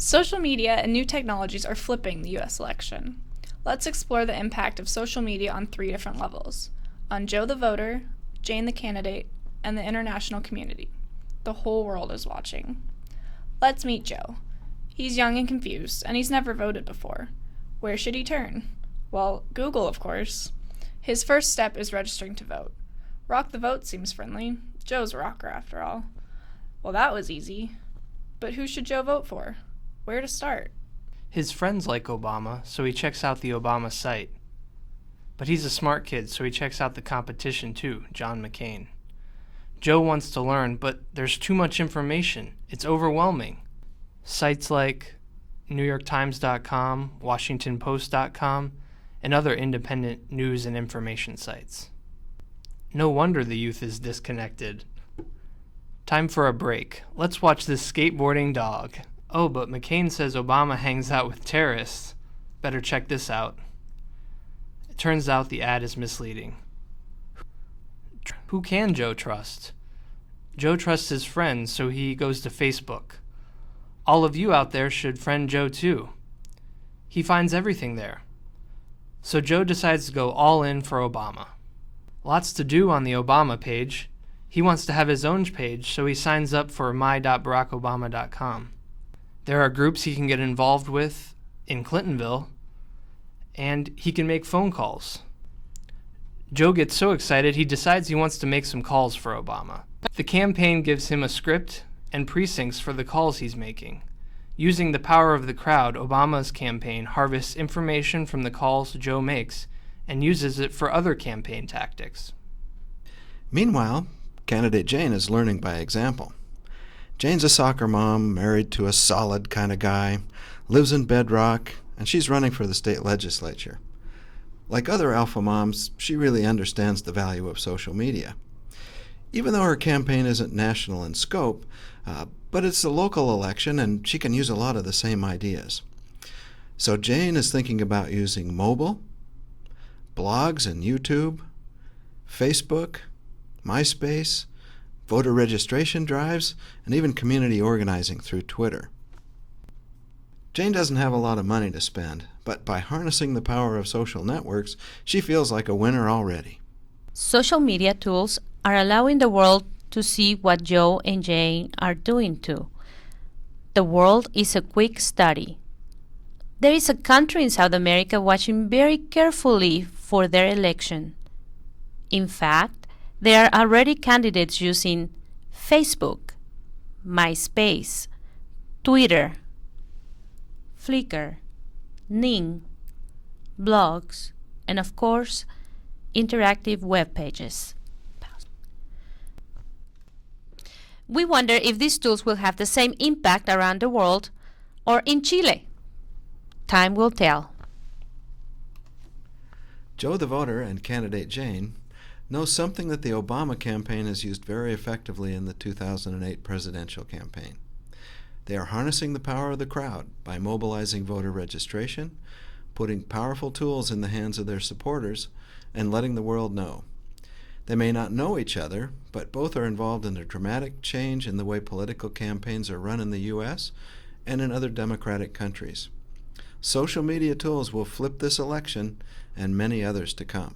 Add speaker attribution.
Speaker 1: Social media and new technologies are flipping the U.S. election. Let's explore the impact of social media on 3 different levels: on Joe the voter, Jane the candidate, and the international community. The whole world is watching. Let's meet Joe. He's young and confused, and he's never voted before. Where should he turn? Well, Google, of course. His first step is registering to vote. Rock the Vote seems friendly. Joe's a rocker, after all. Well, that was easy. But who should Joe vote for? Where to start?
Speaker 2: His friends like Obama, so he checks out the Obama site. But he's a smart kid, so he checks out the competition too, John McCain. Joe wants to learn, but there's too much information. It's overwhelming. Sites like NewYorkTimes.com, WashingtonPost.com, and other independent news and information sites. No wonder the youth is disconnected. Time for a break. Let's watch this skateboarding dog. Oh, but McCain says Obama hangs out with terrorists. Better check this out. It turns out the ad is misleading. Who can Joe trust? Joe trusts his friends, so he goes to Facebook. All of you out there should friend Joe too. He finds everything there. So Joe decides to go all in for Obama. Lots to do on the Obama page. He wants to have his own page, so he signs up for my.barackobama.com. There are groups he can get involved with in Clintonville, and he can make phone calls. Joe gets so excited he decides he wants to make some calls for Obama. The campaign gives him a script and precincts for the calls he's making. Using the power of the crowd, Obama's campaign harvests information from the calls Joe makes and uses it for other campaign tactics.
Speaker 3: Meanwhile, candidate Jane is learning by example. Jane's a soccer mom, married to a solid kind of guy, lives in Bedrock, and she's running for the state legislature. Like other alpha moms, she really understands the value of social media. Even though her campaign isn't national in scope, but it's a local election and she can use a lot of the same ideas. So Jane is thinking about using mobile, blogs and YouTube, Facebook, MySpace, voter registration drives, and even community organizing through Twitter. Jane doesn't have a lot of money to spend, but by harnessing the power of social networks, she feels like a winner already.
Speaker 4: Social media tools are allowing the world to see what Joe and Jane are doing too. The world is a quick study. There is a country in South America watching very carefully for their election. In fact, there are already candidates using Facebook, MySpace, Twitter, Flickr, Ning, blogs, and of course, interactive web pages. We wonder if these tools will have the same impact around the world or in Chile. Time will tell.
Speaker 3: Joe the voter and candidate Jane know something that the Obama campaign has used very effectively in the 2008 presidential campaign. They are harnessing the power of the crowd by mobilizing voter registration, putting powerful tools in the hands of their supporters, and letting the world know. They may not know each other, but both are involved in a dramatic change in the way political campaigns are run in the U.S. and in other democratic countries. Social media tools will flip this election and many others to come.